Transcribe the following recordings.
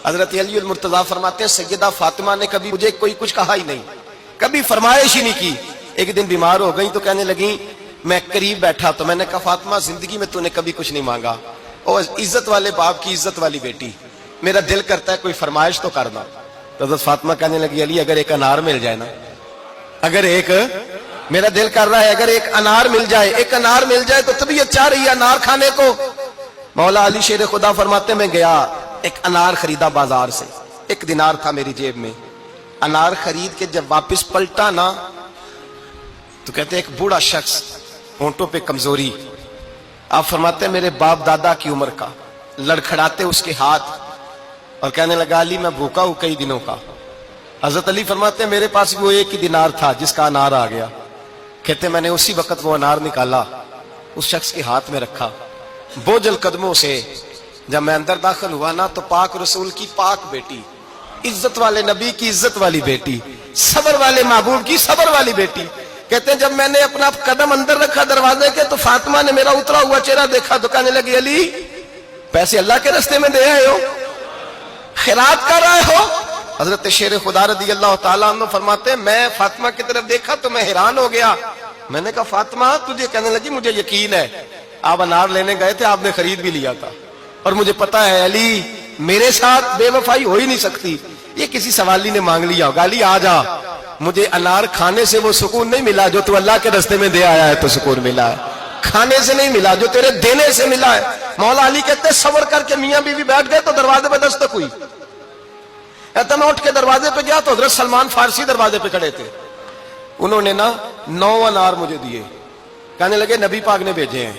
حضرت علی المرتضیٰ فرماتے ہیں سیدہ فاطمہ نے کبھی مجھے کوئی کچھ کہا ہی نہیں، کبھی فرمائش ہی نہیں کی۔ ایک دن بیمار ہو گئی تو کہنے لگیں، میں قریب بیٹھا تو میں نے کہا فاطمہ زندگی میں تو نے کبھی کچھ نہیں مانگا، اور عزت والے باپ کی عزت والی بیٹی، میرا دل کرتا ہے کوئی فرمائش تو کرنا۔ تو حضرت فاطمہ کہنے لگی علی اگر ایک انار مل جائے نا، اگر ایک میرا دل کر رہا ہے اگر ایک انار مل جائے، ایک انار مل جائے تو طبیعت چاہ رہی ہے انار کھانے کو۔ مولا علی شیر خدا فرماتے میں گیا، ایک انار خریدا بازار سے، 1 دینار تھا میری جیب میں، انار خرید کے جب واپس پلٹا نا تو کہتے ایک بوڑھا شخص، ہونٹوں پہ کمزوری، آپ فرماتے ہیں میرے باپ دادا کی عمر کا، لڑکھڑاتے اس کے ہاتھ اور کہنے لگا علی میں بھوکا ہوں کئی دنوں کا۔ حضرت علی فرماتے ہیں میرے پاس وہ 1 ہی دینار تھا جس کا انار آ گیا، کہتے میں نے اسی وقت وہ انار نکالا، اس شخص کے ہاتھ میں رکھا، بوجھل قدموں سے جب میں اندر داخل ہوا نا تو پاک رسول کی پاک بیٹی، عزت والے نبی کی عزت والی بیٹی، صبر والے محبوب کی صبر والی بیٹی، کہتے ہیں جب میں نے اپنا قدم اندر رکھا دروازے کے تو فاطمہ نے میرا اترا ہوا چہرہ دیکھا تو کہنے لگی علی پیسے اللہ کے راستے میں دے آئے ہو، خیرات کر رہے ہو۔ حضرت شیر خدا رضی اللہ تعالیٰ عنہ فرماتے ہیں میں فاطمہ کی طرف دیکھا تو میں حیران ہو گیا، میں نے کہا فاطمہ تجھے، کہنے لگی مجھے یقین ہے آپ انار لینے گئے تھے، آپ نے خرید بھی لیا تھا، اور مجھے پتا ہے علی میرے ساتھ بے وفائی ہو ہی نہیں سکتی، یہ کسی سوالی نے مانگ لیا ہوگا، علی آ جا، مجھے انار کھانے سے وہ سکون نہیں ملا جو تو اللہ کے راستے میں دے آیا ہے تو سکون ملا ہے، کھانے سے نہیں ملا جو تیرے دینے سے ملا ہے۔ مولا علی کہتے ہیں صبر کر کے میاں بیوی بیٹھ گئے تو دروازے پہ دستک ہوئی، میں اٹھ کے دروازے پہ گیا تو حضرت سلمان فارسی دروازے پہ کھڑے تھے، انہوں نے نا 9 انار مجھے دیے، کہنے لگے نبی پاک نے بھیجے ہیں،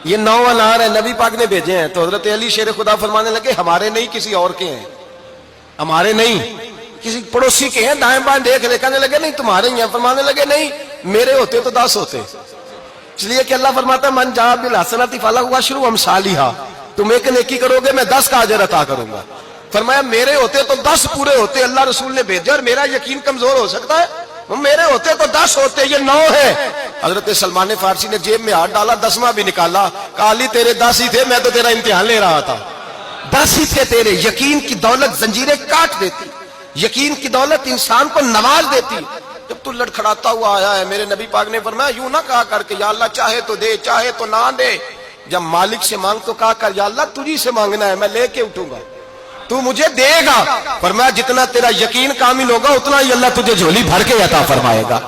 یہ 9 انار ہے نبی پاک نے بھیجے ہیں۔ تو حضرت علی شیر خدا فرمانے لگے ہمارے نہیں کسی اور کے ہیں، ہمارے نہیں کسی پڑوسی کے ہیں، دائیں بائیں دیکھ لے، کہنے لگے نہیں تمہارے ہی ہیں، فرمانے لگے نہیں میرے ہوتے تو 10 ہوتے، اس لیے کہ اللہ فرماتا ہے من جاء بالحسنۃ فلہ عشر امثالھا، تم ایک نیکی کرو گے میں 10 کا اجر عطا کروں گا۔ فرمایا میرے ہوتے تو 10 پورے ہوتے، اللہ رسول نے بھیجے، اور میرا یقین کمزور ہو سکتا ہے، میرے ہوتے تو 10 ہوتے، یہ 9 ہے۔ حضرت سلمان فارسی نے جیب میں ہاتھ ڈالا، 10واں بھی نکالا، کہا علی تیرے 10 ہی تھے، میں تو تیرا امتحان لے رہا تھا، 10 ہی تھے تیرے۔ یقین کی دولت زنجیریں کاٹ دیتی، یقین کی دولت انسان کو نواز دیتی۔ جب تو لڑکھڑاتا ہوا آیا ہے، میرے نبی پاک نے فرمایا یوں نہ کہا کر کہ یا اللہ چاہے تو دے چاہے تو نہ دے، جب مالک سے مانگ تو کہا کر یا اللہ تجھی سے مانگنا ہے، میں لے کے اٹھوں گا، تو مجھے دے گا۔ فرمایا جتنا تیرا یقین کامل ہوگا اتنا ہی اللہ تجھے جھولی بھر کے عطا فرمائے گا۔